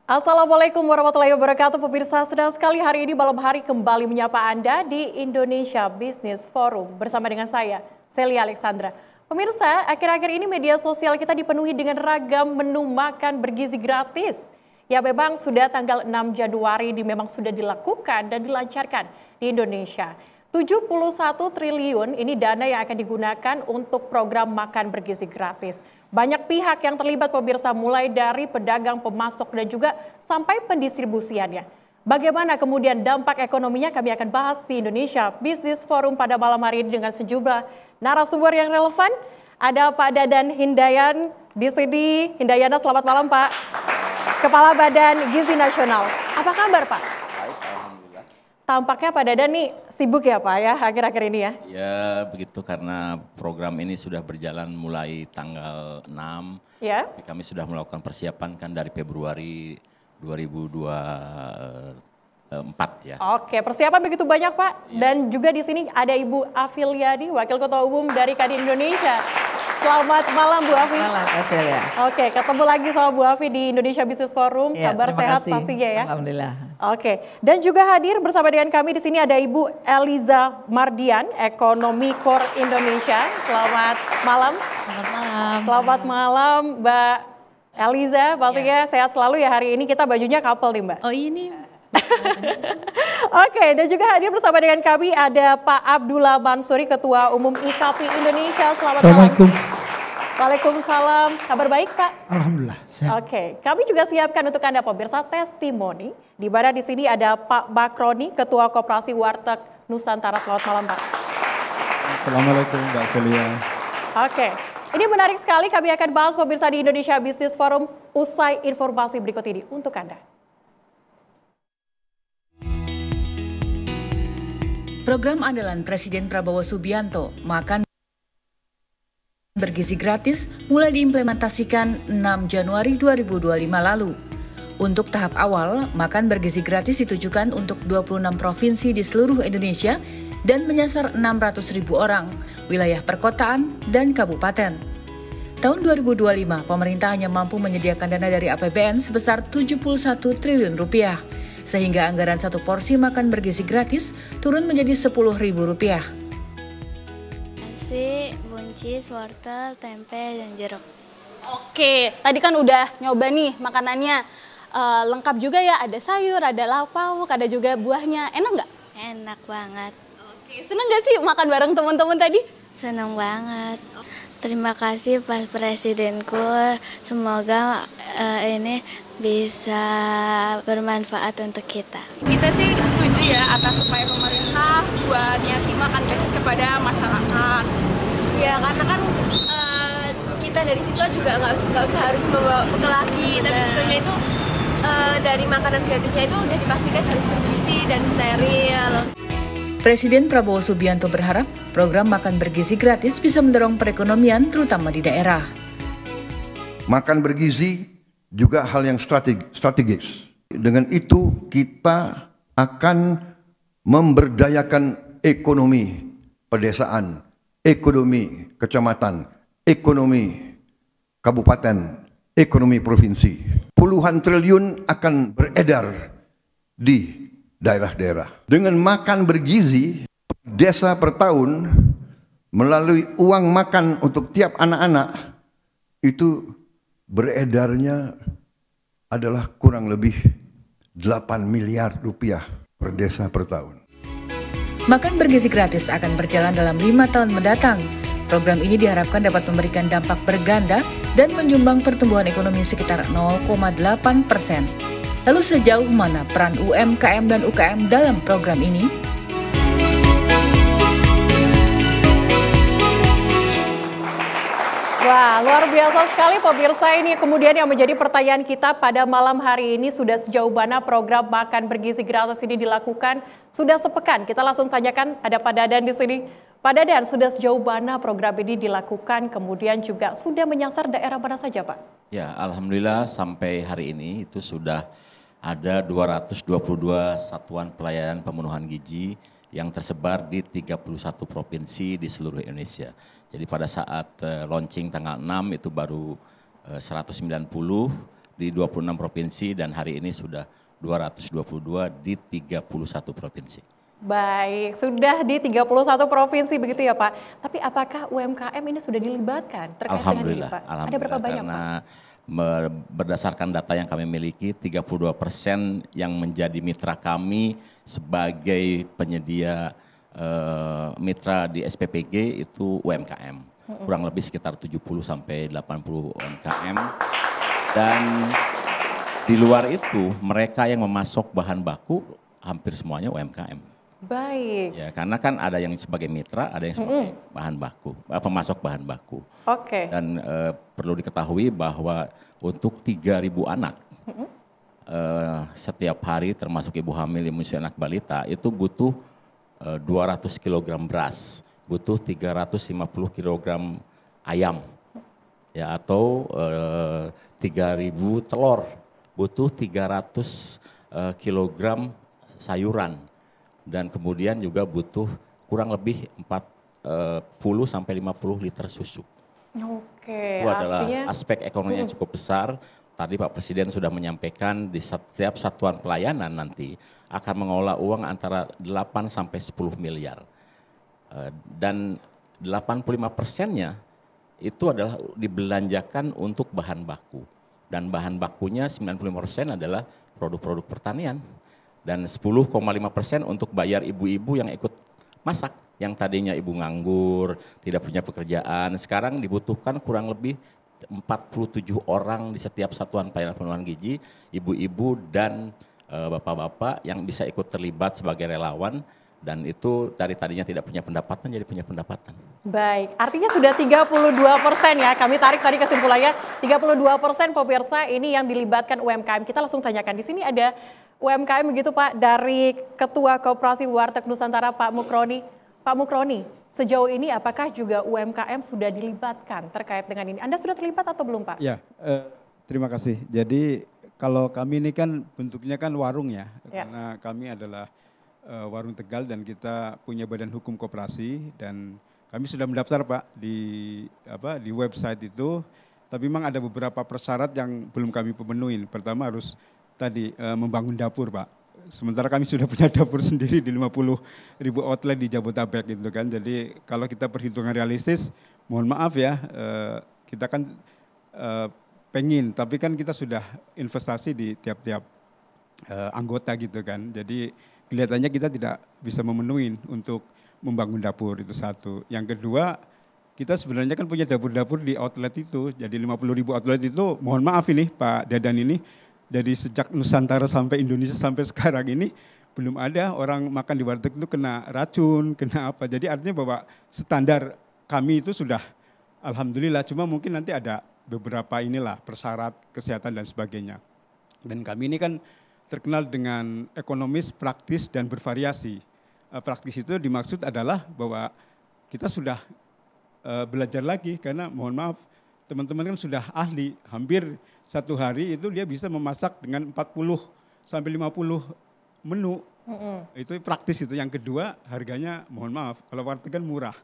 Assalamualaikum warahmatullahi wabarakatuh. Pemirsa, sedang sekali hari ini malam hari kembali menyapa Anda di Indonesia Business Forum bersama dengan saya, Celia Alexandra. Pemirsa, akhir-akhir ini media sosial kita dipenuhi dengan ragam menu makan bergizi gratis. Ya memang sudah tanggal 6 Januari memang sudah dilakukan dan dilancarkan di Indonesia. 71 triliun ini dana yang akan digunakan untuk program makan bergizi gratis. Banyak pihak yang terlibat pemirsa, mulai dari pedagang, pemasok, dan juga sampai pendistribusiannya. Bagaimana kemudian dampak ekonominya, kami akan bahas di Indonesia Business Forum pada malam hari ini dengan sejumlah narasumber yang relevan. Ada Pak Dadan Hindayan di sini. Hindayana, selamat malam Pak. Kepala Badan Gizi Nasional. Apa kabar Pak? Tampaknya Pak Dadan nih sibuk ya Pak ya akhir-akhir ini ya? Ya begitu, karena program ini sudah berjalan mulai tanggal 6. Ya. Kami sudah melakukan persiapan kan dari Februari 2024 ya. Oke, persiapan begitu banyak Pak. Ya. Dan juga di sini ada Ibu Afiliadi, Wakil Ketua Umum dari Kadin Indonesia. Selamat malam Bu Afi. Malam Kak Celia. Oke, ketemu lagi sama Bu Afi di Indonesia Business Forum. Ya, kabar sehat kasih. Pastinya ya. Alhamdulillah. Oke, dan juga hadir bersama dengan kami di sini ada Ibu Eliza Mardian, Ekonomi Core Indonesia. Selamat malam. Selamat malam. Selamat malam Mbak Eliza, pastinya sehat selalu ya hari ini. Kita bajunya couple nih Mbak. Oh ini. Oke, dan juga hadir bersama dengan kami ada Pak Abdullah Mansuri, Ketua Umum IKAPI Indonesia. Selamat malam. Assalamualaikum. Waalaikumsalam. Kabar baik Pak? Alhamdulillah. Sehat. Oke, kami juga siapkan untuk Anda pemirsa testimoni. Di mana di sini ada Pak Bakroni, Ketua Koperasi Warteg Nusantara. Selamat malam Pak. Assalamualaikum Mbak Celia. Oke, ini menarik sekali. Kami akan bahas pemirsa di Indonesia Business Forum usai informasi berikut ini untuk Anda. Program andalan Presiden Prabowo Subianto, Makan Bergizi Gratis, mulai diimplementasikan 6 Januari 2025 lalu. Untuk tahap awal, Makan Bergizi Gratis ditujukan untuk 26 provinsi di seluruh Indonesia dan menyasar 600.000 orang, wilayah perkotaan dan kabupaten. Tahun 2025, pemerintah hanya mampu menyediakan dana dari APBN sebesar 71 triliun rupiah. Sehingga anggaran satu porsi makan bergizi gratis turun menjadi Rp10.000. Nasi, buncis, wortel, tempe, dan jeruk. Oke, tadi kan udah nyoba nih makanannya. Lengkap juga ya, ada sayur, ada lauk pauk, ada juga buahnya. Enak nggak? Enak banget. Oke, seneng nggak sih makan bareng teman-teman tadi? Seneng banget. Terima kasih Pak Presidenku, semoga ini bisa bermanfaat untuk kita. Kita sih setuju ya atas upaya pemerintah buat ngasih makan gratis kepada masyarakat. Ya karena kan kita dari siswa juga nggak usah harus membawa bekal lagi, tapi tentunya itu dari makanan gratisnya itu udah dipastikan harus bergizi dan steril. Presiden Prabowo Subianto berharap program makan bergizi gratis bisa mendorong perekonomian terutama di daerah. Makan bergizi juga hal yang strategis. Dengan itu kita akan memberdayakan ekonomi pedesaan, ekonomi kecamatan, ekonomi kabupaten, ekonomi provinsi. Puluhan triliun akan beredar di daerah-daerah. Dengan makan bergizi, desa per tahun melalui uang makan untuk tiap anak-anak itu beredarnya adalah kurang lebih 8 miliar rupiah per desa per tahun. Makan bergizi gratis akan berjalan dalam 5 tahun mendatang. Program ini diharapkan dapat memberikan dampak berganda dan menyumbang pertumbuhan ekonomi sekitar 0,8%. Lalu sejauh mana peran UMKM dan UKM dalam program ini? Wah, luar biasa sekali pemirsa, ini kemudian yang menjadi pertanyaan kita pada malam hari ini, sudah sejauh mana program makan bergizi gratis ini dilakukan? Sudah sepekan, kita langsung tanyakan, ada Pak Dadan di sini. Pak Dadan, sudah sejauh mana program ini dilakukan, kemudian juga sudah menyasar daerah mana saja Pak? Ya, alhamdulillah sampai hari ini itu sudah ada 222 satuan pelayanan pemenuhan gizi yang tersebar di 31 provinsi di seluruh Indonesia. Jadi pada saat launching tanggal 6 itu baru 190 di 26 provinsi dan hari ini sudah 222 di 31 provinsi. Baik, sudah di 31 provinsi begitu ya Pak. Tapi apakah UMKM ini sudah dilibatkan terkait dengan ini Pak? Ada berapa banyak karena Pak? Berdasarkan data yang kami miliki, 32% yang menjadi mitra kami sebagai penyedia mitra di SPPG itu UMKM. Kurang lebih sekitar 70 sampai 80 UMKM. Dan di luar itu mereka yang memasok bahan baku hampir semuanya UMKM. Baik. Ya, karena kan ada yang sebagai mitra, ada yang sebagai bahan baku, pemasok bahan baku. Oke. Dan perlu diketahui bahwa untuk 3.000 anak setiap hari termasuk ibu hamil, yang menyusui anak balita itu butuh 200 kg beras, butuh 350 kg ayam, ya atau 3.000 telur, butuh 300 kg sayuran. Dan kemudian juga butuh kurang lebih 40 sampai 50 liter susu. Oke, Itu adalah artinya aspek ekonomi yang cukup besar. Tadi Pak Presiden sudah menyampaikan di setiap satuan pelayanan nanti akan mengelola uang antara 8 sampai 10 miliar. Dan 85%-nya itu adalah dibelanjakan untuk bahan baku. Dan bahan bakunya 95% adalah produk-produk pertanian. Dan 10,5% untuk bayar ibu-ibu yang ikut masak. Yang tadinya ibu nganggur, tidak punya pekerjaan. Sekarang dibutuhkan kurang lebih 47 orang di setiap satuan pelayanan pemenuhan gizi. Ibu-ibu dan bapak-bapak yang bisa ikut terlibat sebagai relawan. Dan itu dari tadinya tidak punya pendapatan jadi punya pendapatan. baik, artinya sudah 32% ya. Kami tarik tadi kesimpulannya 32% pemirsa ini yang dilibatkan UMKM. Kita langsung tanyakan di sini ada UMKM begitu Pak dari Ketua Koperasi Warteg Nusantara Pak Mukroni. Pak Mukroni, sejauh ini apakah juga UMKM sudah dilibatkan terkait dengan ini? Anda sudah terlibat atau belum Pak? Ya, terima kasih. Jadi kalau kami ini kan bentuknya kan warung ya, karena kami adalah warung Tegal dan kita punya badan hukum koperasi dan kami sudah mendaftar Pak di website itu. Tapi memang ada beberapa persyarat yang belum kami penuhin. Pertama harus tadi membangun dapur Pak. Sementara kami sudah punya dapur sendiri di 50.000 outlet di Jabodetabek gitu kan. Jadi kalau kita perhitungan realistis, mohon maaf ya, kita kan pengen, tapi kan kita sudah investasi di tiap-tiap anggota gitu kan. Jadi kelihatannya kita tidak bisa memenuhi untuk membangun dapur, itu satu. Yang kedua, kita sebenarnya kan punya dapur-dapur di outlet itu. Jadi 50.000 outlet itu, mohon maaf ini Pak Dadan ini, dari sejak Nusantara sampai Indonesia sampai sekarang ini belum ada orang makan di warteg itu kena racun, kena apa. Jadi artinya bahwa standar kami itu sudah alhamdulillah, cuma mungkin nanti ada beberapa inilah persyarat kesehatan dan sebagainya. Dan kami ini kan terkenal dengan ekonomis, praktis dan bervariasi. Praktis itu dimaksud adalah bahwa kita sudah belajar lagi karena mohon maaf teman-teman kan sudah ahli, hampir satu hari itu dia bisa memasak dengan 40 sampai 50 menu. Itu praktis itu. Yang kedua harganya mohon maaf, kalau warteg kan murah.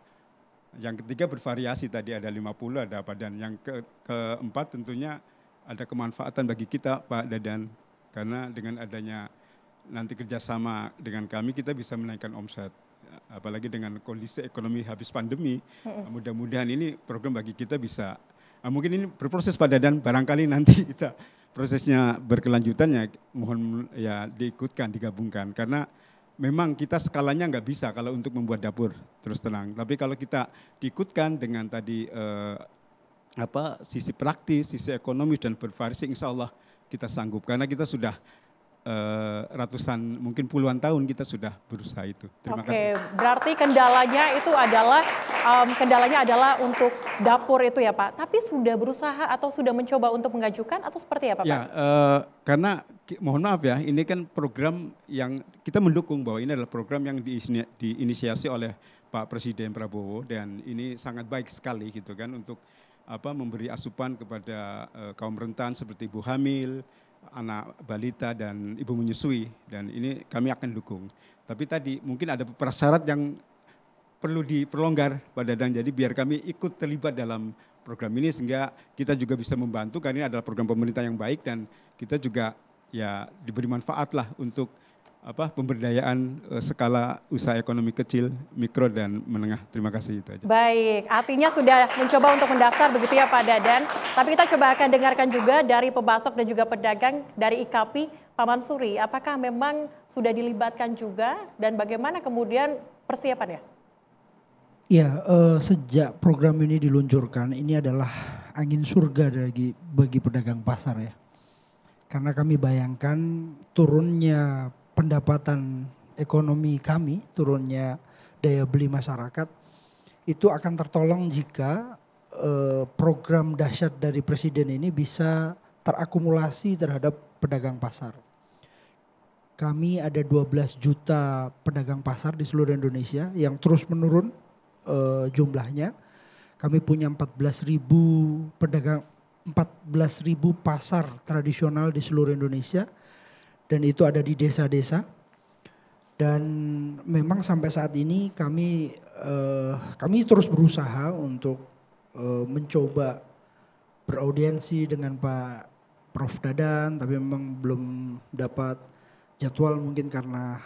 Yang ketiga bervariasi tadi ada 50 ada apa dan yang keempat tentunya ada kemanfaatan bagi kita Pak Dadan. Karena dengan adanya nanti kerjasama dengan kami kita bisa menaikkan omset. Apalagi dengan kondisi ekonomi habis pandemi, mudah-mudahan ini program bagi kita bisa. Mungkin ini berproses Pak Dadan, barangkali nanti kita prosesnya berkelanjutan ya mohon ya diikutkan, digabungkan. Karena memang kita skalanya nggak bisa kalau untuk membuat dapur terus terang. Tapi kalau kita diikutkan dengan tadi sisi praktis, sisi ekonomis dan bervariasi insya Allah kita sanggup. Karena kita sudah ratusan, mungkin puluhan tahun kita sudah berusaha itu. Terima kasih. Oke, berarti kendalanya adalah untuk dapur itu ya Pak. Tapi sudah berusaha atau sudah mencoba untuk mengajukan atau seperti apa Pak? Ya, karena mohon maaf ya, ini kan program yang kita mendukung bahwa ini adalah program yang diinisiasi oleh Pak Presiden Prabowo dan ini sangat baik sekali gitu kan untuk memberi asupan kepada kaum rentan seperti ibu hamil, anak balita dan ibu menyusui dan ini kami akan dukung. Tapi tadi mungkin ada persyarat yang perlu diperlonggar Pak Dadang. Jadi biar kami ikut terlibat dalam program ini sehingga kita juga bisa membantu karena ini adalah program pemerintah yang baik dan kita juga ya diberi manfaat lah untuk pemberdayaan skala usaha ekonomi kecil, mikro dan menengah. Terima kasih itu aja. Baik, artinya sudah mencoba untuk mendaftar begitu ya Pak Dadan. Tapi kita coba akan dengarkan juga dari pemasok dan juga pedagang dari IKAPI, Pak Mansuri. Apakah memang sudah dilibatkan juga dan bagaimana kemudian persiapannya? Ya, sejak program ini diluncurkan, ini adalah angin surga bagi pedagang pasar ya. Karena kami bayangkan turunnya pendapatan ekonomi kami, turunnya daya beli masyarakat, itu akan tertolong jika program dahsyat dari Presiden ini bisa terakumulasi terhadap pedagang pasar. Kami ada 12 juta pedagang pasar di seluruh Indonesia yang terus menurun jumlahnya. Kami punya 14.000 pasar tradisional di seluruh Indonesia. Dan itu ada di desa-desa. Dan memang sampai saat ini kami terus berusaha untuk mencoba beraudiensi dengan Pak Prof Dadan, tapi memang belum dapat jadwal mungkin karena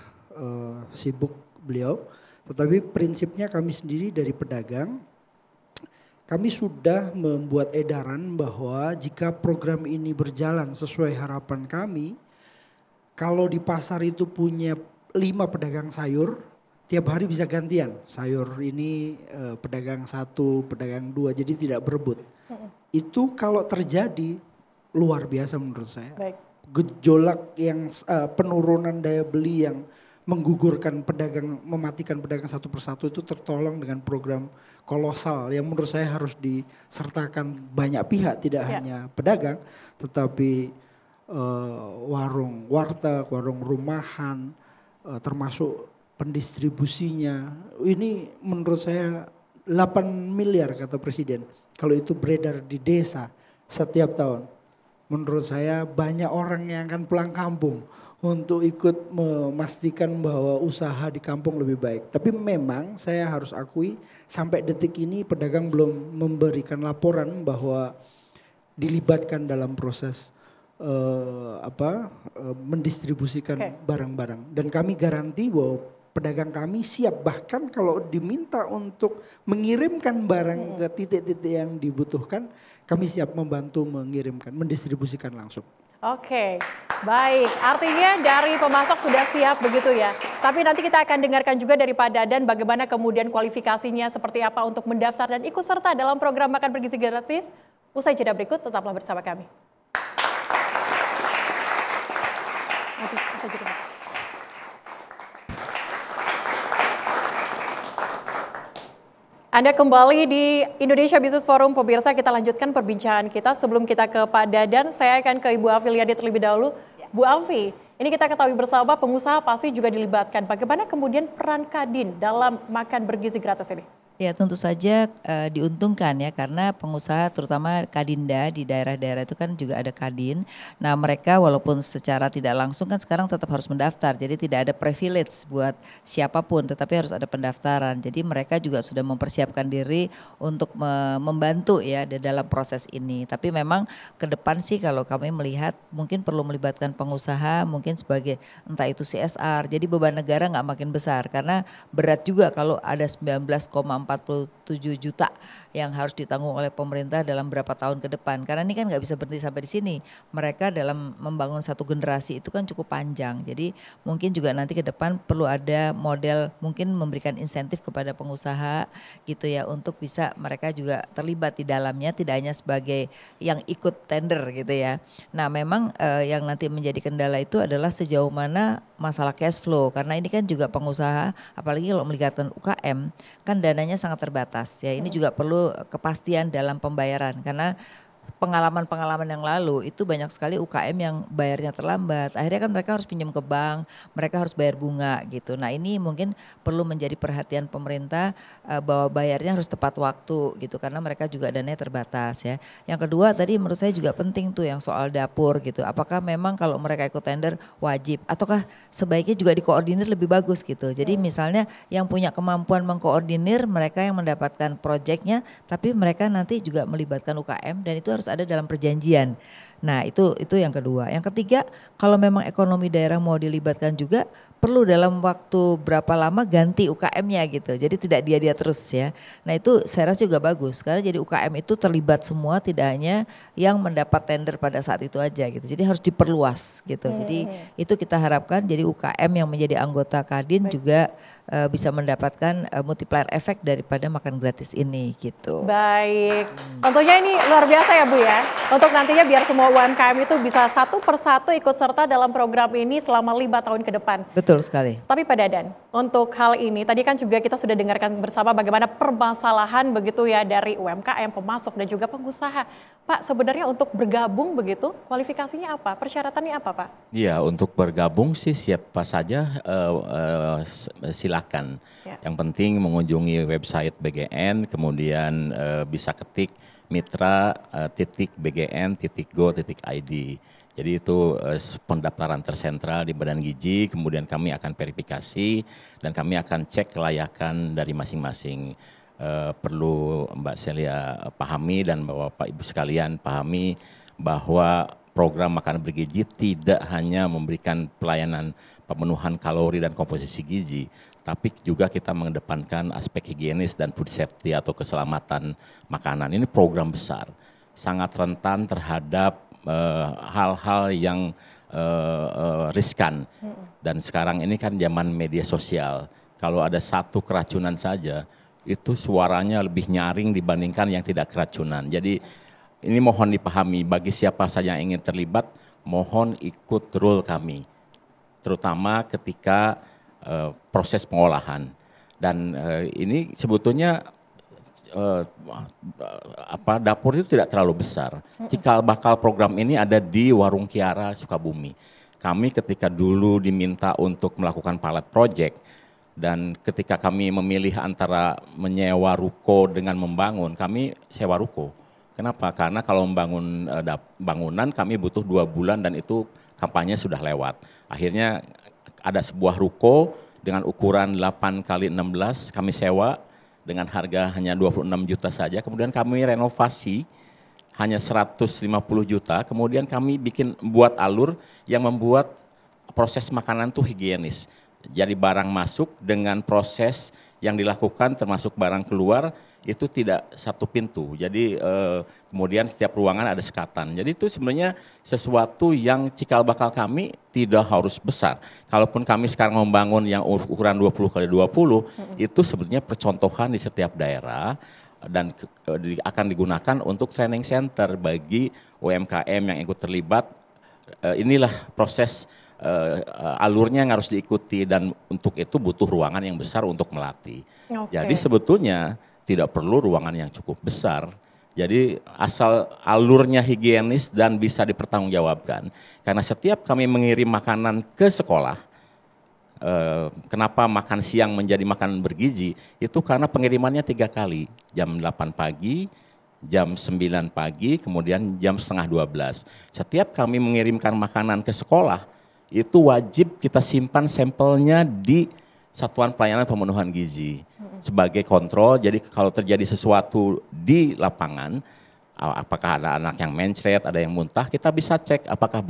sibuk beliau. Tetapi prinsipnya kami sendiri dari pedagang, kami sudah membuat edaran bahwa jika program ini berjalan sesuai harapan kami, kalau di pasar itu punya 5 pedagang sayur, tiap hari bisa gantian. Sayur ini pedagang 1, pedagang 2, jadi tidak berebut. Itu kalau terjadi luar biasa menurut saya. Baik. Gejolak yang penurunan daya beli yang menggugurkan pedagang, mematikan pedagang satu persatu itu tertolong dengan program kolosal yang menurut saya harus disertakan banyak pihak, tidak hanya pedagang, tetapi warung warteg, warung rumahan, termasuk pendistribusinya. Ini menurut saya 8 miliar kata Presiden. Kalau itu beredar di desa setiap tahun. Menurut saya banyak orang yang akan pulang kampung untuk ikut memastikan bahwa usaha di kampung lebih baik. Tapi memang saya harus akui sampai detik ini pedagang belum memberikan laporan bahwa dilibatkan dalam proses mendistribusikan barang-barang. Dan kami garanti bahwa pedagang kami siap, bahkan kalau diminta untuk mengirimkan barang ke titik-titik yang dibutuhkan, kami siap membantu mengirimkan, mendistribusikan langsung. Oke, baik. Artinya dari pemasok sudah siap begitu ya. Tapi nanti kita akan dengarkan juga dari Pak Dadan bagaimana kemudian kualifikasinya seperti apa untuk mendaftar dan ikut serta dalam program Makan Bergizi Gratis. Usai jeda berikut, tetaplah bersama kami. Anda kembali di Indonesia Business Forum, pemirsa. Kita lanjutkan perbincangan kita. Sebelum kita ke Pak Dadan, saya akan ke Ibu Afi Liadi terlebih dahulu. Bu Afi, ini kita ketahui bersama pengusaha pasti juga dilibatkan. Bagaimana kemudian peran Kadin dalam Makan Bergizi Gratis ini? Ya tentu saja diuntungkan ya karena pengusaha terutama Kadinda di daerah-daerah itu kan juga ada Kadin. Nah mereka walaupun secara tidak langsung kan sekarang tetap harus mendaftar. Jadi tidak ada privilege buat siapapun tetapi harus ada pendaftaran. Jadi mereka juga sudah mempersiapkan diri untuk membantu ya dalam proses ini. Tapi memang ke depan sih kalau kami melihat mungkin perlu melibatkan pengusaha mungkin sebagai entah itu CSR. Jadi beban negara nggak makin besar karena berat juga kalau ada 19,47 juta yang harus ditanggung oleh pemerintah dalam berapa tahun ke depan. Karena ini kan nggak bisa berhenti sampai di sini. Mereka dalam membangun satu generasi itu kan cukup panjang. Jadi mungkin juga nanti ke depan perlu ada model mungkin memberikan insentif kepada pengusaha gitu ya untuk bisa mereka juga terlibat di dalamnya tidak hanya sebagai yang ikut tender gitu ya. Nah memang yang nanti menjadi kendala itu adalah sejauh mana masalah cash flow karena ini kan juga pengusaha apalagi kalau melibatkan UKM kan dananya sangat terbatas ya ini juga perlu kepastian dalam pembayaran karena pengalaman-pengalaman yang lalu itu banyak sekali UKM yang bayarnya terlambat. Akhirnya kan mereka harus pinjam ke bank, mereka harus bayar bunga gitu. Nah ini mungkin perlu menjadi perhatian pemerintah bahwa bayarnya harus tepat waktu gitu karena mereka juga dananya terbatas ya. Yang kedua tadi menurut saya juga penting tuh yang soal dapur gitu. Apakah memang kalau mereka ikut tender wajib ataukah sebaiknya juga dikoordinir lebih bagus gitu. Jadi misalnya yang punya kemampuan mengkoordinir mereka yang mendapatkan proyeknya tapi mereka nanti juga melibatkan UKM dan itu harus ada dalam perjanjian. Nah itu yang kedua. Yang ketiga kalau memang ekonomi daerah mau dilibatkan juga perlu dalam waktu berapa lama ganti UKM-nya gitu. Jadi tidak dia terus ya. Nah itu saya rasa juga bagus karena jadi UKM itu terlibat semua tidak hanya yang mendapat tender pada saat itu aja gitu. Jadi harus diperluas gitu. Jadi itu kita harapkan jadi UKM yang menjadi anggota Kadin juga bisa mendapatkan multiplier efek daripada makan gratis ini gitu. Baik, tentunya ini luar biasa ya Bu ya. Untuk nantinya biar semua UMKM itu bisa satu persatu ikut serta dalam program ini selama 5 tahun ke depan. Betul sekali. Tapi Pak Dadan, untuk hal ini tadi kan juga kita sudah dengarkan bersama bagaimana permasalahan begitu ya dari UMKM, pemasok dan juga pengusaha. Pak sebenarnya untuk bergabung begitu kualifikasinya apa? Persyaratannya apa Pak? Iya untuk bergabung sih siapa saja silakan. Ya. Yang penting mengunjungi website BGN kemudian bisa ketik mitra.bgn.go.id. Jadi itu pendaftaran tersentral di Badan Gizi, kemudian kami akan verifikasi dan kami akan cek kelayakan dari masing-masing. Perlu Mbak Celia pahami dan Bapak Ibu sekalian pahami bahwa program makan bergizi tidak hanya memberikan pelayanan pemenuhan kalori dan komposisi gizi, tapi juga kita mengedepankan aspek higienis dan food safety atau keselamatan makanan. Ini program besar, sangat rentan terhadap hal-hal yang riskan. Dan sekarang ini kan zaman media sosial, kalau ada satu keracunan saja, itu suaranya lebih nyaring dibandingkan yang tidak keracunan. Jadi ini mohon dipahami bagi siapa saja yang ingin terlibat, mohon ikut rule kami. Terutama ketika proses pengolahan. Dan ini sebetulnya dapur itu tidak terlalu besar. Cikal bakal program ini ada di Warung Kiara, Sukabumi. Kami ketika dulu diminta untuk melakukan pilot project, dan ketika kami memilih antara menyewa ruko dengan membangun, kami sewa ruko. Kenapa? Karena kalau membangun bangunan kami butuh 2 bulan dan itu kampanye sudah lewat. Akhirnya ada sebuah ruko dengan ukuran 8x16 kami sewa dengan harga hanya 26 juta saja. Kemudian kami renovasi hanya 150 juta. Kemudian kami buat alur yang membuat proses makanan itu higienis. Jadi barang masuk dengan proses yang dilakukan termasuk barang keluar itu tidak satu pintu. Jadi kemudian setiap ruangan ada sekatan. Jadi itu sebenarnya sesuatu yang cikal bakal kami tidak harus besar. Kalaupun kami sekarang membangun yang ukuran 20x20, itu sebenarnya percontohan di setiap daerah dan akan digunakan untuk training center bagi UMKM yang ikut terlibat. Inilah proses alurnya yang harus diikuti dan untuk itu butuh ruangan yang besar untuk melatih. Jadi sebetulnya tidak perlu ruangan yang cukup besar. Jadi asal alurnya higienis dan bisa dipertanggungjawabkan. Karena setiap kami mengirim makanan ke sekolah, kenapa makan siang menjadi makanan bergizi, itu karena pengirimannya 3 kali. Jam 8 pagi, jam 9 pagi, kemudian jam setengah 12. Setiap kami mengirimkan makanan ke sekolah, itu wajib kita simpan sampelnya di Satuan Pelayanan Pemenuhan Gizi sebagai kontrol. Jadi kalau terjadi sesuatu di lapangan, apakah ada anak yang mencret, ada yang muntah, kita bisa cek apakah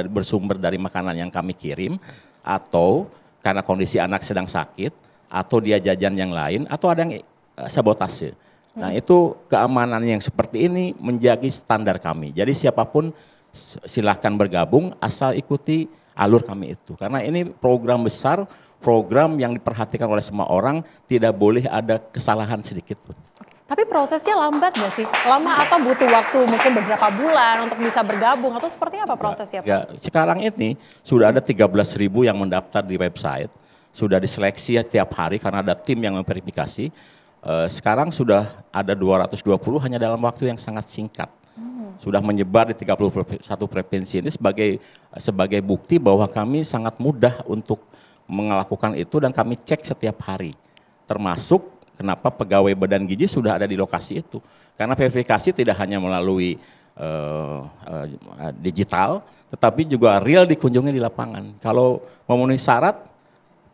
bersumber dari makanan yang kami kirim, atau karena kondisi anak sedang sakit, atau dia jajan yang lain, atau ada yang sabotase. Nah itu keamanan yang seperti ini menjadi standar kami. Jadi siapapun silahkan bergabung asal ikuti alur kami itu. Karena ini program besar, program yang diperhatikan oleh semua orang, tidak boleh ada kesalahan sedikit pun. Tapi prosesnya lambat nggak sih? Lama atau butuh waktu mungkin beberapa bulan untuk bisa bergabung atau seperti apa prosesnya Pak? Ya, sekarang ini sudah ada 13.000 yang mendaftar di website, sudah diseleksi tiap hari karena ada tim yang memverifikasi. Sekarang sudah ada 220 hanya dalam waktu yang sangat singkat. sudah menyebar di 31 provinsi ini sebagai bukti bahwa kami sangat mudah untuk melakukan itu dan kami cek setiap hari. Termasuk kenapa pegawai Badan Gizi sudah ada di lokasi itu. Karena verifikasi tidak hanya melalui digital, tetapi juga real dikunjungi di lapangan. Kalau memenuhi syarat,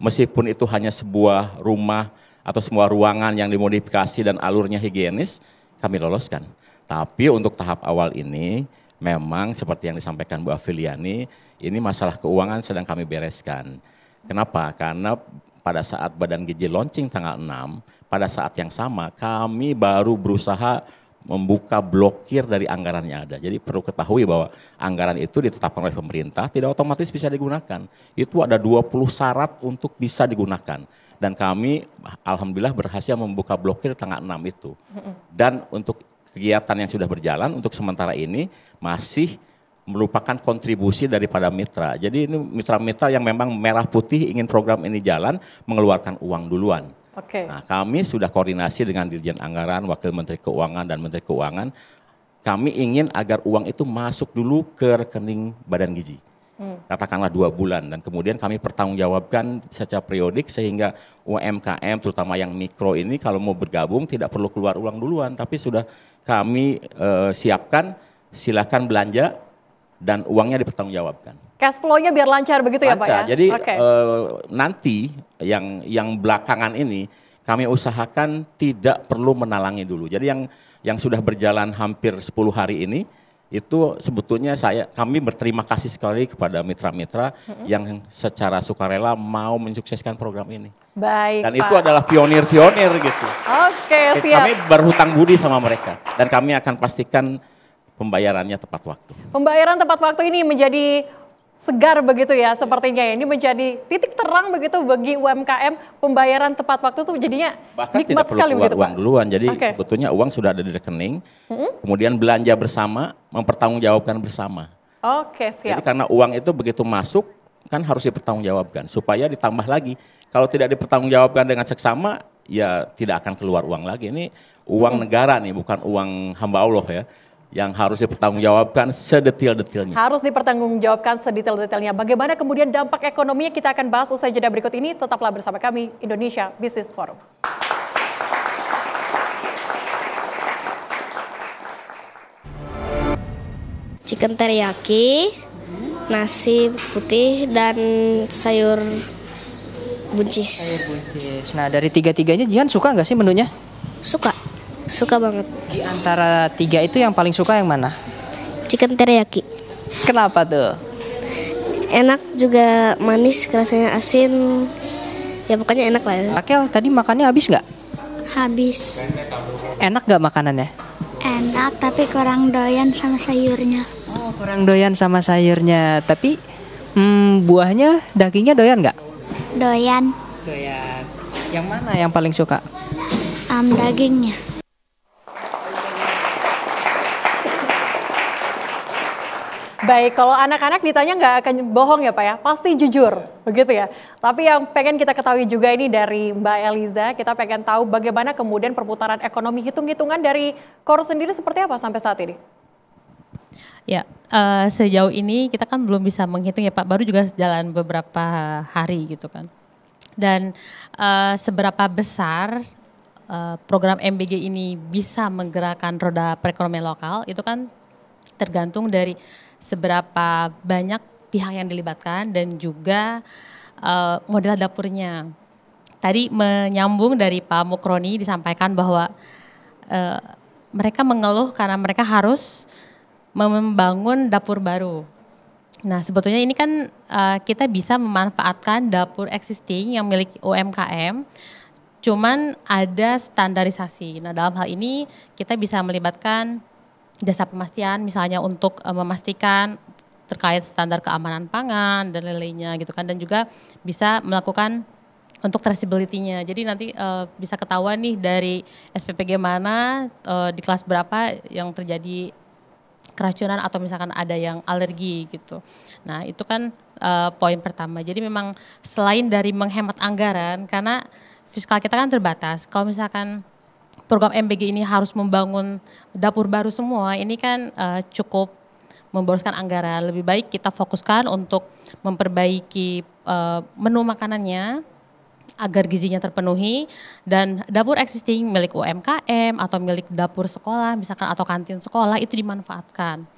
meskipun itu hanya sebuah rumah atau sebuah ruangan yang dimodifikasi dan alurnya higienis, kami loloskan. Tapi untuk tahap awal ini, memang seperti yang disampaikan Bu Afiliani, ini masalah keuangan sedang kami bereskan. Kenapa? Karena pada saat Badan Gizi launching tanggal 6, pada saat yang sama kami baru berusaha membuka blokir dari anggaran yang ada. Jadi perlu ketahui bahwa anggaran itu ditetapkan oleh pemerintah, tidak otomatis bisa digunakan. Itu ada 20 syarat untuk bisa digunakan. Dan kami alhamdulillah berhasil membuka blokir tanggal 6 itu. Dan untuk kegiatan yang sudah berjalan, untuk sementara ini masih merupakan kontribusi daripada mitra. Jadi ini mitra-mitra yang memang merah putih ingin program ini jalan, mengeluarkan uang duluan. Nah, kami sudah koordinasi dengan Dirjen Anggaran, Wakil Menteri Keuangan dan Menteri Keuangan. Kami ingin agar uang itu masuk dulu ke rekening Badan Gizi. Katakanlah 2 bulan dan kemudian kami pertanggungjawabkan secara periodik sehingga UMKM terutama yang mikro ini kalau mau bergabung tidak perlu keluar uang duluan, tapi sudah kami siapkan, silakan belanja dan uangnya dipertanggungjawabkan. Cash flow-nya biar lancar begitu ya Pak ya? Jadi nanti yang belakangan ini kami usahakan tidak perlu menalangi dulu. Jadi yang sudah berjalan hampir 10 hari ini itu sebetulnya kami berterima kasih sekali kepada mitra-mitra yang secara sukarela mau mensukseskan program ini. Baik, dan Pak. itu adalah pionir-pionir gitu. Oke, siap. Kami berhutang budi sama mereka dan kami akan pastikan pembayarannya tepat waktu. Pembayaran tepat waktu ini menjadi segar begitu ya sepertinya ya. Ini menjadi titik terang begitu bagi UMKM, pembayaran tepat waktu itu jadinya bahkan nikmat tidak perlu sekali keluar begitu uang Pak. duluan. Jadi sebetulnya uang sudah ada di rekening, kemudian belanja bersama, mempertanggungjawabkan bersama. Oke, siap. Jadi karena uang itu begitu masuk kan harus dipertanggungjawabkan supaya ditambah lagi. Kalau tidak dipertanggungjawabkan dengan seksama ya tidak akan keluar uang lagi. Ini uang negara nih, bukan uang hamba Allah ya. Yang harus dipertanggungjawabkan sedetail-detailnya. Harus dipertanggungjawabkan sedetail-detailnya. Bagaimana kemudian dampak ekonominya kita akan bahas usai jeda berikut ini. Tetaplah bersama kami, Indonesia Business Forum. Chicken teriyaki, nasi putih, dan sayur buncis. Sayur buncis. Nah dari tiga-tiganya Jihan suka nggak sih menunya? Suka banget. Di antara 3 itu yang paling suka yang mana? Chicken teriyaki. Kenapa tuh? Enak juga, manis, rasanya asin. Ya pokoknya enak lah ya. Rakel tadi makannya habis nggak? Habis. Enak nggak makanannya? Enak tapi kurang doyan sama sayurnya. Oh kurang doyan sama sayurnya. Tapi buahnya, dagingnya doyan nggak? Doyan. Doyan. Yang mana yang paling suka? Dagingnya. Baik, kalau anak-anak ditanya nggak akan bohong ya Pak ya, pasti jujur, begitu ya. Tapi yang pengen kita ketahui juga ini dari Mbak Eliza, kita pengen tahu bagaimana kemudian perputaran ekonomi hitung-hitungan dari KOR sendiri seperti apa sampai saat ini? Ya, sejauh ini kita kan belum bisa menghitung ya Pak, baru juga jalan beberapa hari gitu kan. Dan seberapa besar program MBG ini bisa menggerakkan roda perekonomian lokal, itu kan tergantung dari seberapa banyak pihak yang dilibatkan dan juga model dapurnya. Tadi menyambung dari Pak Mukroni disampaikan bahwa mereka mengeluh karena mereka harus membangun dapur baru. Nah sebetulnya ini kan kita bisa memanfaatkan dapur existing yang milik UMKM, cuman ada standarisasi. Nah dalam hal ini kita bisa melibatkan jasa pemastian misalnya untuk memastikan terkait standar keamanan pangan dan lain-lainnya gitu kan, dan juga bisa melakukan untuk traceability-nya. Jadi nanti bisa ketahuan nih dari SPPG mana di kelas berapa yang terjadi keracunan atau misalkan ada yang alergi gitu. Nah itu kan poin pertama. Jadi memang selain dari menghemat anggaran karena fiskal kita kan terbatas. Kalau misalkan program MBG ini harus membangun dapur baru semua, ini kan cukup memboroskan anggaran. Lebih baik kita fokuskan untuk memperbaiki menu makanannya agar gizinya terpenuhi, dan dapur existing milik UMKM atau milik dapur sekolah misalkan atau kantin sekolah itu dimanfaatkan.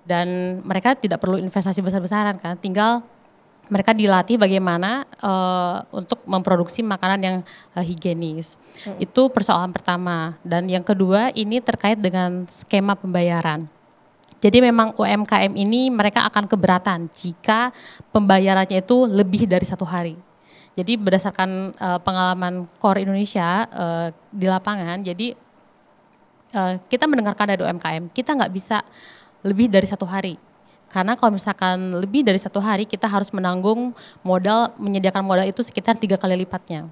Dan mereka tidak perlu investasi besar-besaran kan, tinggal mereka dilatih bagaimana untuk memproduksi makanan yang higienis. Itu persoalan pertama. Dan yang kedua ini terkait dengan skema pembayaran. Jadi memang UMKM ini mereka akan keberatan jika pembayarannya itu lebih dari 1 hari. Jadi berdasarkan pengalaman KOR Indonesia di lapangan, jadi kita mendengarkan dari UMKM, kita nggak bisa lebih dari 1 hari. Karena kalau misalkan lebih dari 1 hari, kita harus menanggung modal, menyediakan modal itu sekitar 3 kali lipatnya.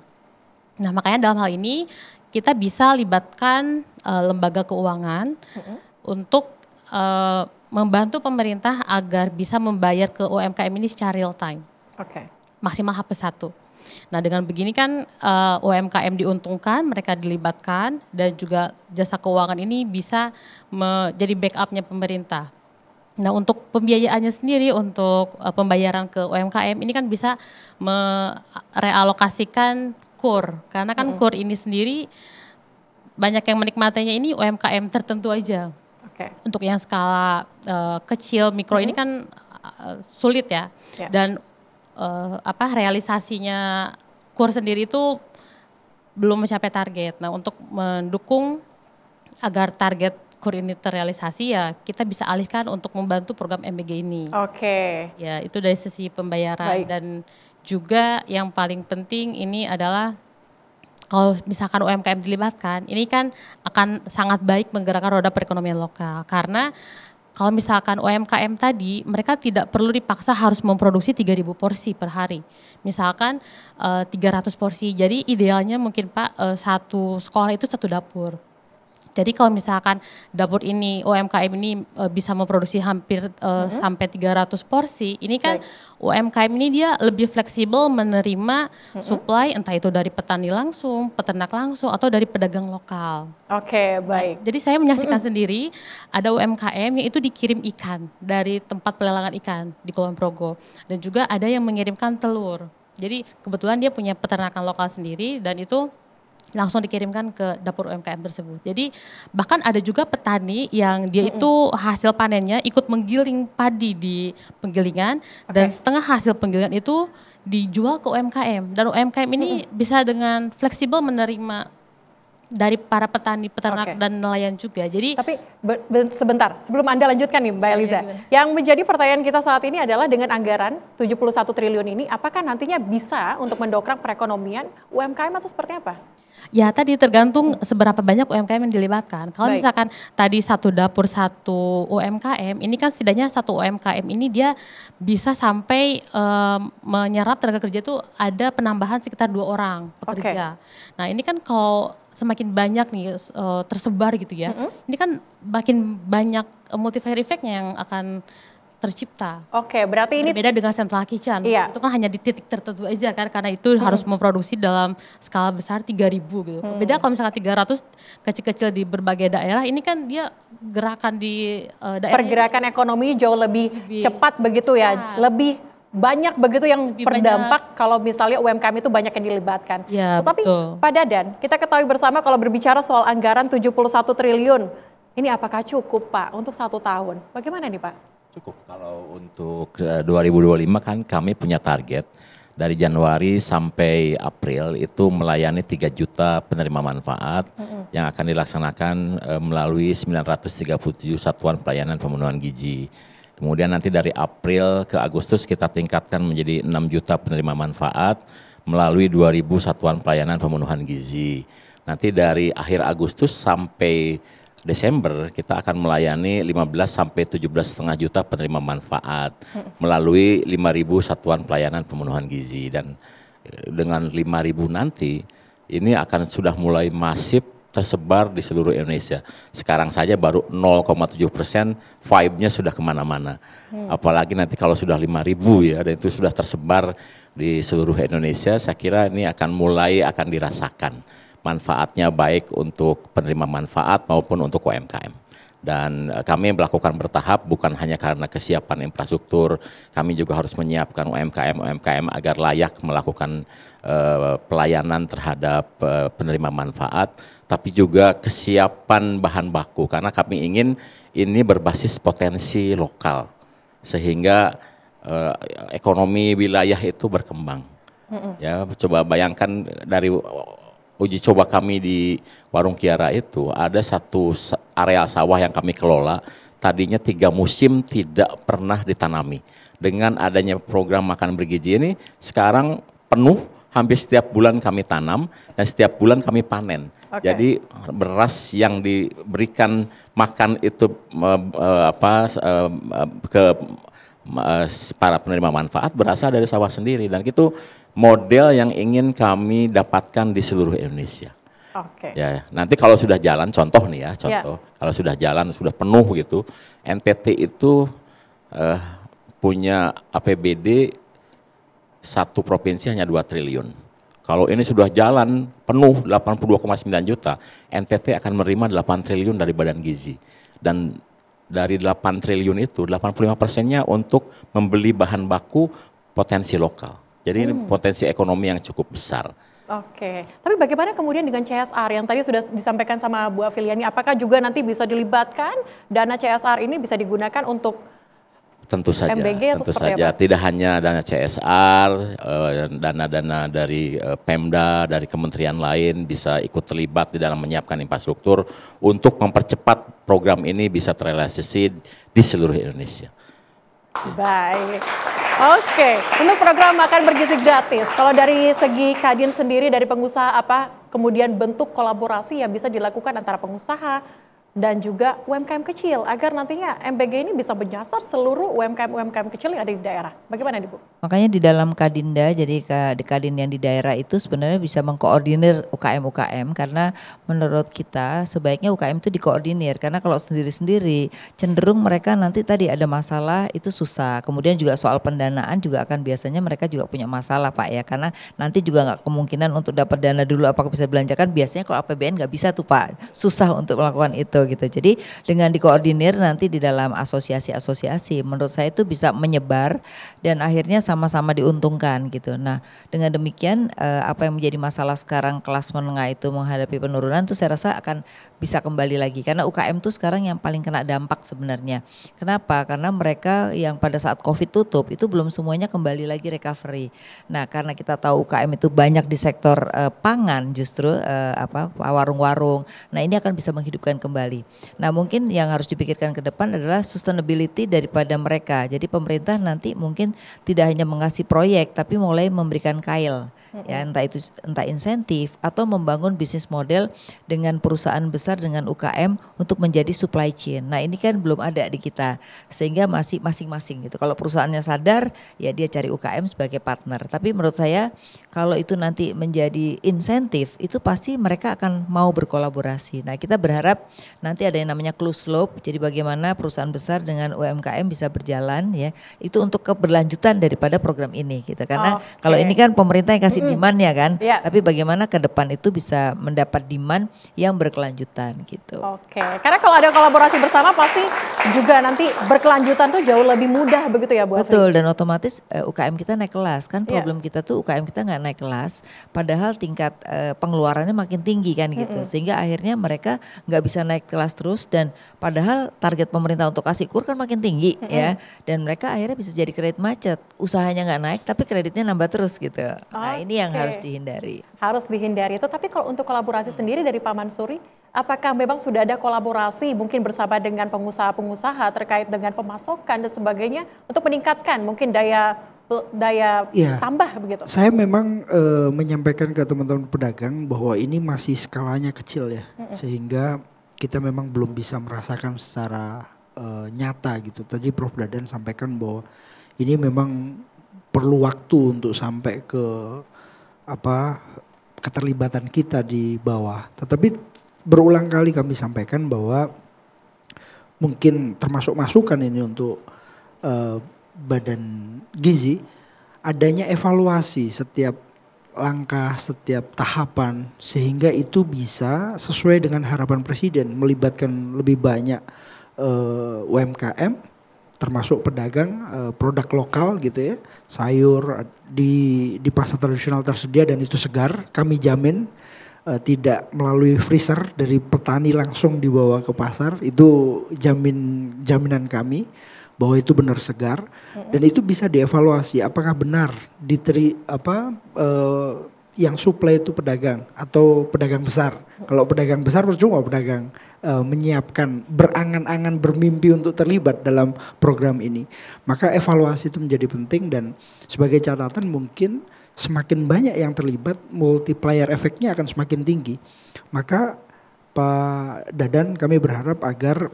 Nah makanya dalam hal ini kita bisa libatkan lembaga keuangan untuk membantu pemerintah agar bisa membayar ke UMKM ini secara real time. Maksimal H+1. Nah dengan begini kan UMKM diuntungkan, mereka dilibatkan, dan juga jasa keuangan ini bisa menjadi backupnya pemerintah. Nah untuk pembiayaannya sendiri, untuk pembayaran ke UMKM ini kan bisa merealokasikan KUR. Karena kan KUR ini sendiri banyak yang menikmatinya ini UMKM tertentu aja. Untuk yang skala kecil, mikro ini kan sulit ya. Dan realisasinya KUR sendiri itu belum mencapai target. Nah untuk mendukung agar target KUR ini terrealisasi, ya kita bisa alihkan untuk membantu program MBG ini. Ya itu dari sisi pembayaran. Dan juga yang paling penting ini adalah kalau misalkan UMKM dilibatkan, ini kan akan sangat baik menggerakkan roda perekonomian lokal. Karena kalau misalkan UMKM tadi, mereka tidak perlu dipaksa harus memproduksi 3.000 porsi per hari. Misalkan 300 porsi, jadi idealnya mungkin Pak satu sekolah itu 1 dapur. Jadi kalau misalkan dapur ini, UMKM ini bisa memproduksi hampir sampai 300 porsi, ini kan UMKM ini dia lebih fleksibel menerima supply, entah itu dari petani langsung, peternak langsung, atau dari pedagang lokal. Baik. Jadi saya menyaksikan sendiri ada UMKM yang itu dikirim ikan dari tempat pelelangan ikan di Kulon Progo. Dan juga ada yang mengirimkan telur. Jadi kebetulan dia punya peternakan lokal sendiri dan itu langsung dikirimkan ke dapur UMKM tersebut. Jadi bahkan ada juga petani yang dia itu hasil panennya ikut menggiling padi di penggilingan, dan setengah hasil penggilingan itu dijual ke UMKM. Dan UMKM ini bisa dengan fleksibel menerima dari para petani, peternak, dan nelayan juga. Jadi tapi sebentar, sebelum Anda lanjutkan nih Mbak Eliza. Yang menjadi pertanyaan kita saat ini adalah dengan anggaran 71 triliun ini, apakah nantinya bisa untuk mendongkrak perekonomian UMKM atau seperti apa? Ya tadi tergantung seberapa banyak UMKM yang dilibatkan. Kalau misalkan tadi 1 dapur 1 UMKM, ini kan setidaknya 1 UMKM ini dia bisa sampai menyerap tenaga kerja itu ada penambahan sekitar 2 orang pekerja. Nah ini kan kalau semakin banyak nih tersebar gitu ya, ini kan makin banyak multiplier effect-nya yang akan tercipta. Berarti ini berbeda dengan central kitchen. Itu kan hanya di titik tertentu aja kan, karena itu harus memproduksi dalam skala besar 3.000 gitu. Beda kalau misalkan 300 kecil-kecil di berbagai daerah, ini kan dia gerakan di daerah. Pergerakan ekonomi jauh lebih cepat begitu ya, lebih banyak begitu yang berdampak kalau misalnya UMKM itu banyak yang dilibatkan. Tetapi Pak Dadan, kita ketahui bersama kalau berbicara soal anggaran 71 triliun, ini apakah cukup Pak untuk 1 tahun? Bagaimana nih Pak? Cukup, kalau untuk 2025 kan kami punya target dari Januari sampai April itu melayani 3 juta penerima manfaat yang akan dilaksanakan melalui 937 satuan pelayanan pemenuhan gizi. Kemudian nanti dari April ke Agustus kita tingkatkan menjadi 6 juta penerima manfaat melalui 2.000 satuan pelayanan pemenuhan gizi. Nanti dari akhir Agustus sampai Desember kita akan melayani 15 sampai 17,5 juta penerima manfaat melalui 5.000 satuan pelayanan pemenuhan gizi, dan dengan 5.000 nanti ini akan sudah mulai masif tersebar di seluruh Indonesia. Sekarang saja baru 0,7%, vibe-nya sudah kemana-mana. Apalagi nanti kalau sudah 5.000 ya, dan itu sudah tersebar di seluruh Indonesia, saya kira ini akan mulai dirasakan manfaatnya baik untuk penerima manfaat maupun untuk UMKM. Dan kami melakukan bertahap bukan hanya karena kesiapan infrastruktur, kami juga harus menyiapkan UMKM agar layak melakukan pelayanan terhadap penerima manfaat, tapi juga kesiapan bahan baku karena kami ingin ini berbasis potensi lokal sehingga ekonomi wilayah itu berkembang. Ya, coba bayangkan dari uji coba kami di Warung Kiara itu ada satu area sawah yang kami kelola, tadinya 3 musim tidak pernah ditanami. Dengan adanya program makan bergizi ini sekarang penuh, hampir setiap bulan kami tanam dan setiap bulan kami panen. Jadi beras yang diberikan makan itu ke para penerima manfaat berasal dari sawah sendiri, dan itu model yang ingin kami dapatkan di seluruh Indonesia. Ya, nanti kalau sudah jalan, contoh nih ya, kalau sudah jalan, sudah penuh gitu, NTT itu punya APBD satu provinsi hanya 2 triliun. Kalau ini sudah jalan penuh 82,9 juta, NTT akan menerima 8 triliun dari Badan Gizi. Dan dari 8 triliun itu 85%-nya untuk membeli bahan baku potensi lokal. Jadi ini potensi ekonomi yang cukup besar. Tapi bagaimana kemudian dengan CSR yang tadi sudah disampaikan sama Bu Afiliani, apakah juga nanti bisa dilibatkan dana CSR ini bisa digunakan untuk tentu saja, MBG tentu saja. Tidak hanya dana CSR, dana-dana dari Pemda, dari kementerian lain bisa ikut terlibat di dalam menyiapkan infrastruktur untuk mempercepat program ini bisa terrealisasi di seluruh Indonesia. Baik, untuk program makan bergizi gratis, kalau dari segi Kadin sendiri, dari pengusaha apa kemudian bentuk kolaborasi yang bisa dilakukan antara pengusaha dan juga UMKM kecil agar nantinya MBG ini bisa menyasar seluruh UMKM kecil yang ada di daerah. Bagaimana Bu? Makanya di dalam Kadinda, jadi Kadin yang di daerah itu sebenarnya bisa mengkoordinir UKM karena menurut kita sebaiknya UKM itu dikoordinir, karena kalau sendiri-sendiri cenderung mereka nanti tadi ada masalah itu susah. Kemudian juga soal pendanaan juga akan biasanya mereka juga punya masalah Pak ya, karena nanti juga nggak kemungkinan untuk dapat dana dulu apakah bisa belanjakan, biasanya kalau APBN nggak bisa tuh Pak, susah untuk melakukan itu gitu. Jadi dengan dikoordinir nanti di dalam asosiasi-asosiasi menurut saya itu bisa menyebar dan akhirnya sama-sama diuntungkan gitu. Nah dengan demikian apa yang menjadi masalah sekarang kelas menengah itu menghadapi penurunan tuh saya rasa akan bisa kembali lagi, karena UKM tuh sekarang yang paling kena dampak sebenarnya. Kenapa? Karena mereka yang pada saat COVID tutup itu belum semuanya kembali lagi recovery. Nah karena kita tahu UKM itu banyak di sektor pangan justru warung-warung. Nah ini akan bisa menghidupkan kembali. Nah mungkin yang harus dipikirkan ke depan adalah sustainability daripada mereka. Jadi pemerintah nanti mungkin tidak hanya mengasih proyek tapi mulai memberikan kail. Ya, entah insentif atau membangun bisnis model dengan perusahaan besar dengan UKM untuk menjadi supply chain. Nah ini kan belum ada di kita, sehingga masih masing-masing gitu. Kalau perusahaannya sadar ya dia cari UKM sebagai partner. Tapi menurut saya kalau itu nanti menjadi insentif itu pasti mereka akan mau berkolaborasi. Nah kita berharap nanti ada yang namanya closed loop. Jadi bagaimana perusahaan besar dengan UMKM bisa berjalan ya, itu untuk keberlanjutan daripada program ini gitu. Karena kalau ini kan pemerintah yang kasih demand-nya kan, tapi bagaimana ke depan itu bisa mendapat demand yang berkelanjutan gitu. Karena kalau ada kolaborasi bersama pasti juga nanti berkelanjutan tuh jauh lebih mudah begitu ya Bu Afri? Betul, dan otomatis UKM kita naik kelas kan, problem kita tuh UKM kita nggak naik kelas, padahal tingkat pengeluarannya makin tinggi kan gitu, sehingga akhirnya mereka nggak bisa naik kelas terus, dan padahal target pemerintah untuk kasih kur kan makin tinggi ya, dan mereka akhirnya bisa jadi kredit macet, usahanya nggak naik tapi kreditnya nambah terus gitu. Nah ini yang harus dihindari. Harus dihindari itu. Tapi kalau untuk kolaborasi sendiri dari Pak Mansuri, apakah memang sudah ada kolaborasi mungkin bersama dengan pengusaha-pengusaha terkait dengan pemasokan dan sebagainya untuk meningkatkan mungkin daya tambah begitu? Saya memang menyampaikan ke teman-teman pedagang bahwa ini masih skalanya kecil ya, sehingga kita memang belum bisa merasakan secara nyata gitu. Tadi Prof Dadan sampaikan bahwa ini memang perlu waktu untuk sampai ke keterlibatan kita di bawah. Tetapi berulang kali kami sampaikan bahwa mungkin termasuk masukan ini untuk Badan Gizi, adanya evaluasi setiap langkah, setiap tahapan sehingga itu bisa sesuai dengan harapan Presiden, melibatkan lebih banyak UMKM termasuk pedagang produk lokal gitu ya, sayur di pasar tradisional tersedia dan itu segar, kami jamin tidak melalui freezer dari petani langsung dibawa ke pasar, itu jaminan kami bahwa itu benar segar dan itu bisa dievaluasi apakah benar yang suplai itu pedagang atau pedagang besar. Kalau pedagang besar percuma pedagang menyiapkan berangan-angan bermimpi untuk terlibat dalam program ini. Maka evaluasi itu menjadi penting dan sebagai catatan mungkin semakin banyak yang terlibat multiplier efeknya akan semakin tinggi. Maka Pak Dadan kami berharap agar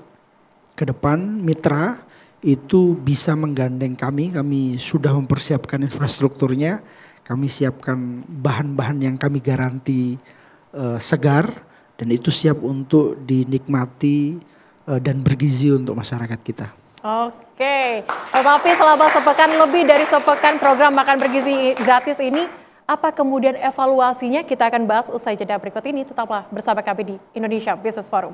ke depan mitra itu bisa menggandeng kami sudah mempersiapkan infrastrukturnya, kami siapkan bahan-bahan yang kami garansi segar dan itu siap untuk dinikmati dan bergizi untuk masyarakat kita. Oke, tetapi selama sepekan lebih dari sepekan program makan bergizi gratis ini, apa kemudian evaluasinya kita akan bahas usai jeda berikut ini, tetaplah bersama kami di Indonesia Business Forum.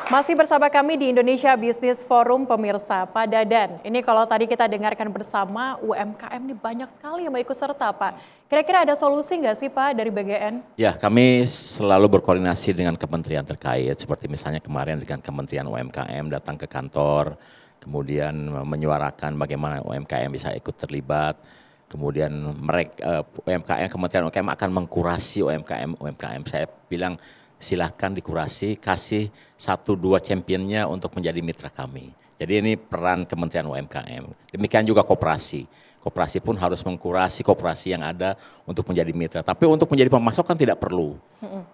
Masih bersama kami di Indonesia Business Forum, pemirsa. Pak Dadan, ini kalau tadi kita dengarkan bersama UMKM ini banyak sekali yang mau ikut serta, Pak. Kira-kira ada solusi nggak sih, Pak, dari BGN? Ya, kami selalu berkoordinasi dengan kementerian terkait, seperti misalnya kemarin dengan Kementerian UMKM datang ke kantor, kemudian menyuarakan bagaimana UMKM bisa ikut terlibat. Kemudian mereka Kementerian UMKM akan mengkurasi UMKM. Saya bilang silahkan dikurasi, kasih 1-2 championnya untuk menjadi mitra kami. Jadi ini peran Kementerian UMKM. Demikian juga koperasi. Koperasi pun harus mengkurasi koperasi yang ada untuk menjadi mitra. Tapi untuk menjadi pemasok kan tidak perlu.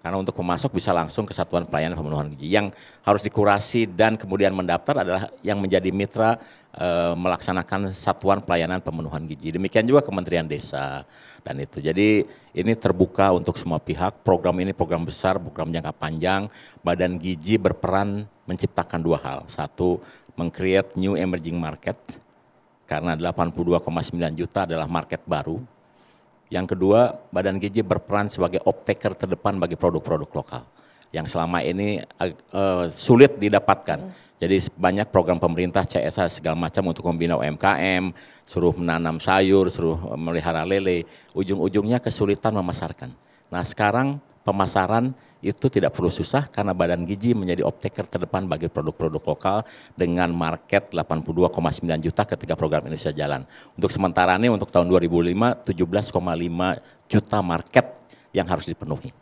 Karena untuk pemasok bisa langsung ke Satuan Pelayanan Pemenuhan Gizi. Yang harus dikurasi dan kemudian mendaftar adalah yang menjadi mitra melaksanakan Satuan Pelayanan Pemenuhan Gizi. Demikian juga Kementerian Desa dan itu. Jadi ini terbuka untuk semua pihak. Program ini program besar, program jangka panjang. Badan Gizi berperan menciptakan 2 hal. Satu, meng-create new emerging market. Karena 82,9 juta adalah market baru. Yang kedua, Badan Gizi berperan sebagai off-taker terdepan bagi produk-produk lokal yang selama ini sulit didapatkan. Jadi banyak program pemerintah, CSA segala macam untuk membina UMKM, suruh menanam sayur, suruh melihara lele, ujung-ujungnya kesulitan memasarkan. Nah sekarang pemasaran itu tidak perlu susah karena Badan Gizi menjadi off-taker terdepan bagi produk-produk lokal dengan market 82,9 juta ketika program Indonesia jalan. Untuk sementara ini untuk tahun 2005 17,5 juta market yang harus dipenuhi.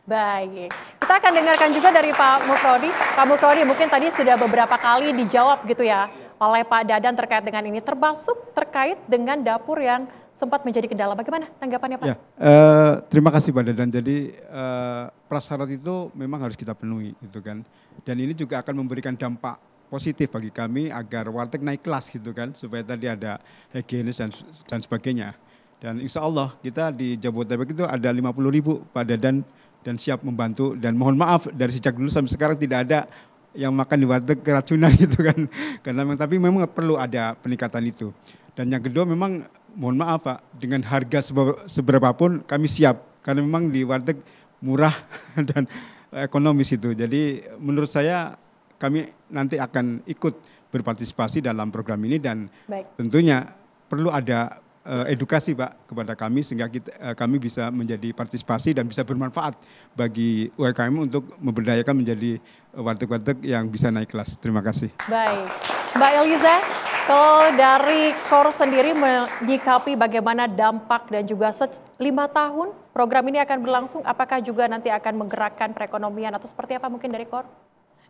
Baik, kita akan dengarkan juga dari Pak Mukrodi. Pak Mukrodi mungkin tadi sudah beberapa kali dijawab gitu ya oleh Pak Dadan terkait dengan ini, terkait dengan dapur yang sempat menjadi kendala. Bagaimana tanggapannya Pak? Ya, terima kasih Pak Dadan. Jadi prasyarat itu memang harus kita penuhi gitu kan. Dan ini juga akan memberikan dampak positif bagi kami agar warteg naik kelas gitu kan. Supaya tadi ada higienis dan sebagainya. Dan insya Allah kita di Jabodetabek itu ada 50.000 Pak Dadan dan siap membantu. Dan mohon maaf dari sejak dulu sampai sekarang tidak ada yang makan di warteg keracunan gitu kan. Tapi memang perlu ada peningkatan itu. Dan yang kedua memang mohon maaf Pak, dengan harga seberapapun kami siap. Karena memang di warteg murah dan ekonomis itu. Jadi menurut saya kami nanti akan ikut berpartisipasi dalam program ini. Dan tentunya perlu ada edukasi Pak kepada kami sehingga kami bisa menjadi partisipasi dan bisa bermanfaat bagi UMKM untuk memberdayakan menjadi warteg-warteg yang bisa naik kelas. Terima kasih. Baik, Mbak Eliza, kalau dari KOR sendiri menyikapi bagaimana dampak dan juga 5 tahun program ini akan berlangsung, apakah juga nanti akan menggerakkan perekonomian atau seperti apa mungkin dari KOR?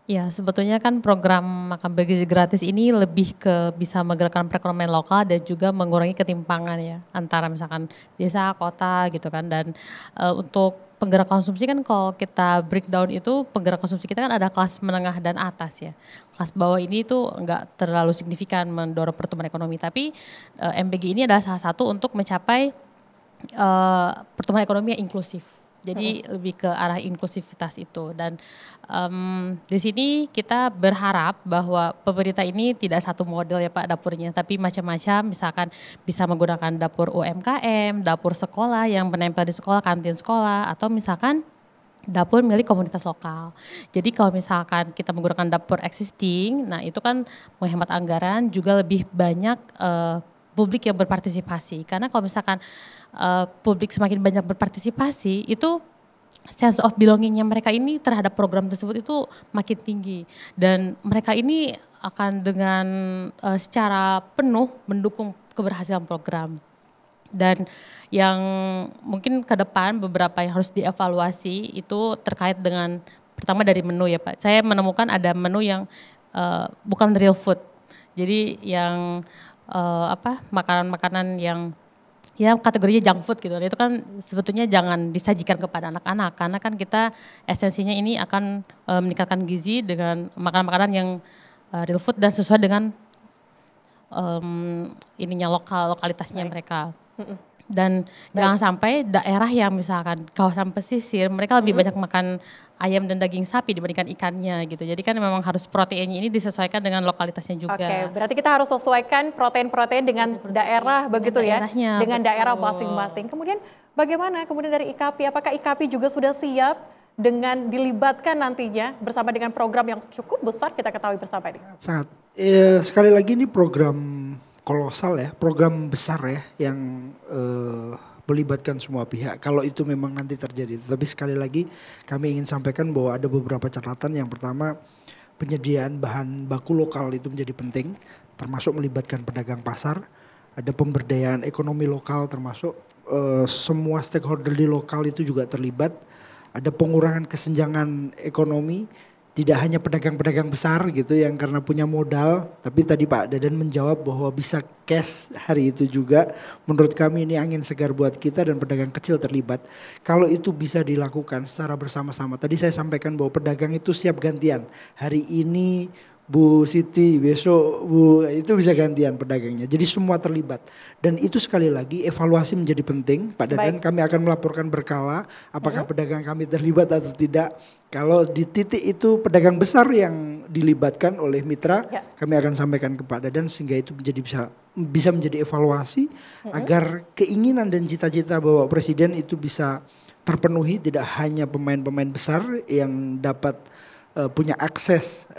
Ya, sebetulnya kan program makan bergizi gratis ini lebih ke bisa menggerakkan perekonomian lokal dan juga mengurangi ketimpangan ya antara misalkan desa, kota gitu kan. Dan untuk penggerak konsumsi kan kalau kita breakdown itu penggerak konsumsi kita kan ada kelas menengah dan atas ya. Kelas bawah ini tuh enggak terlalu signifikan mendorong pertumbuhan ekonomi, tapi MBG ini adalah salah satu untuk mencapai pertumbuhan ekonomi yang inklusif. Jadi lebih ke arah inklusivitas itu. Dan di sini kita berharap bahwa pemerintah ini tidak satu model ya Pak dapurnya, tapi macam-macam, misalkan bisa menggunakan dapur UMKM, dapur sekolah yang menempel di sekolah, kantin sekolah, atau misalkan dapur milik komunitas lokal. Jadi kalau misalkan kita menggunakan dapur existing, nah itu kan menghemat anggaran, juga lebih banyak publik yang berpartisipasi. Karena kalau misalkan publik semakin banyak berpartisipasi, itu sense of belongingnya mereka ini terhadap program tersebut itu makin tinggi. Dan mereka ini akan dengan secara penuh mendukung keberhasilan program. Dan yang mungkin ke depan beberapa yang harus dievaluasi itu terkait dengan pertama dari menu ya Pak. Saya menemukan ada menu yang bukan real food. Jadi yang makanan-makanan yang ya kategorinya junk food gitu. Itu kan sebetulnya jangan disajikan kepada anak-anak karena kan kita esensinya ini akan meningkatkan gizi dengan makanan-makanan yang real food dan sesuai dengan lokalitasnya mereka. Dan jangan sampai daerah yang misalkan kawasan pesisir mereka lebih banyak makan ayam dan daging sapi dibandingkan ikannya gitu. Jadi kan memang harus proteinnya ini disesuaikan dengan lokalitasnya juga. Oke, berarti kita harus sesuaikan protein-protein dengan daerah begitu ya, dengan daerah masing-masing. Kemudian bagaimana kemudian dari IKAPI, apakah IKAPI juga sudah siap dengan dilibatkan nantinya bersama dengan program yang cukup besar kita ketahui bersama ini? Sangat. Sekali lagi ini program kolosal ya, program besar ya yang melibatkan semua pihak kalau itu memang nanti terjadi. Tapi sekali lagi kami ingin sampaikan bahwa ada beberapa catatan. Yang pertama, penyediaan bahan baku lokal itu menjadi penting, termasuk melibatkan pedagang pasar. Ada pemberdayaan ekonomi lokal termasuk semua stakeholder di lokal itu juga terlibat. Ada pengurangan kesenjangan ekonomi. Tidak hanya pedagang-pedagang besar gitu yang karena punya modal, tapi tadi Pak Dadan menjawab bahwa bisa cash hari itu juga. Menurut kami ini angin segar buat kita dan pedagang kecil terlibat. Kalau itu bisa dilakukan secara bersama-sama. Tadi saya sampaikan bahwa pedagang itu siap gantian. Hari ini Bu Siti, besok Bu, itu bisa gantian pedagangnya. Jadi semua terlibat. Dan itu sekali lagi evaluasi menjadi penting. Pak Dadan, kami akan melaporkan berkala apakah pedagang kami terlibat atau tidak. Kalau di titik itu pedagang besar yang dilibatkan oleh mitra, kami akan sampaikan ke Pak Dadan sehingga itu bisa menjadi evaluasi agar keinginan dan cita-cita Bapak Presiden itu bisa terpenuhi, tidak hanya pemain-pemain besar yang dapat punya akses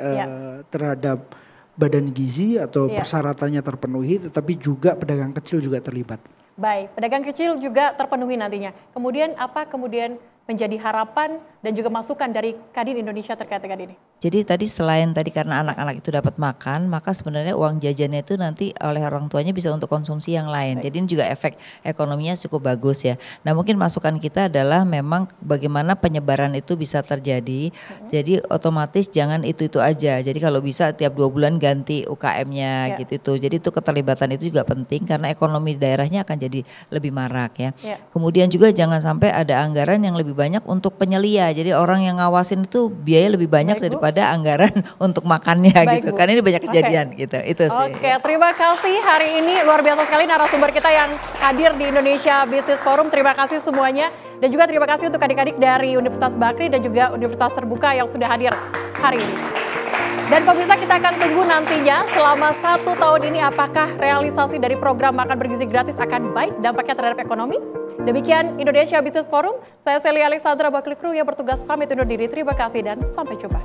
terhadap badan gizi atau persyaratannya terpenuhi, tetapi juga pedagang kecil juga terlibat. Baik, pedagang kecil juga terpenuhi nantinya. Kemudian apa menjadi harapan dan juga masukan dari Kadin Indonesia terkait dengan ini? Jadi tadi selain tadi karena anak-anak itu dapat makan, maka sebenarnya uang jajannya itu nanti oleh orang tuanya bisa untuk konsumsi yang lain. Jadi ini juga efek ekonominya cukup bagus ya. Nah mungkin masukan kita adalah memang bagaimana penyebaran itu bisa terjadi. Jadi otomatis jangan itu-itu aja. Jadi kalau bisa tiap 2 bulan ganti UKM-nya gitu. Jadi itu keterlibatan itu juga penting karena ekonomi daerahnya akan jadi lebih marak ya. Kemudian juga jangan sampai ada anggaran yang lebih banyak untuk penyelia. Jadi orang yang ngawasin itu biaya lebih banyak daripada anggaran untuk makannya gitu. Karena ini banyak kejadian gitu. Itu sih. Oke, terima kasih hari ini luar biasa sekali narasumber kita yang hadir di Indonesia Business Forum. Terima kasih semuanya dan juga terima kasih untuk adik-adik dari Universitas Bakri dan juga Universitas Terbuka yang sudah hadir hari ini. Dan pemirsa, kita akan tunggu nantinya selama 1 tahun ini apakah realisasi dari program makan bergizi gratis akan baik dampaknya terhadap ekonomi. Demikian Indonesia Business Forum, saya Celia Alexandra Bakli Kru yang bertugas pamit undur diri. Terima kasih dan sampai jumpa.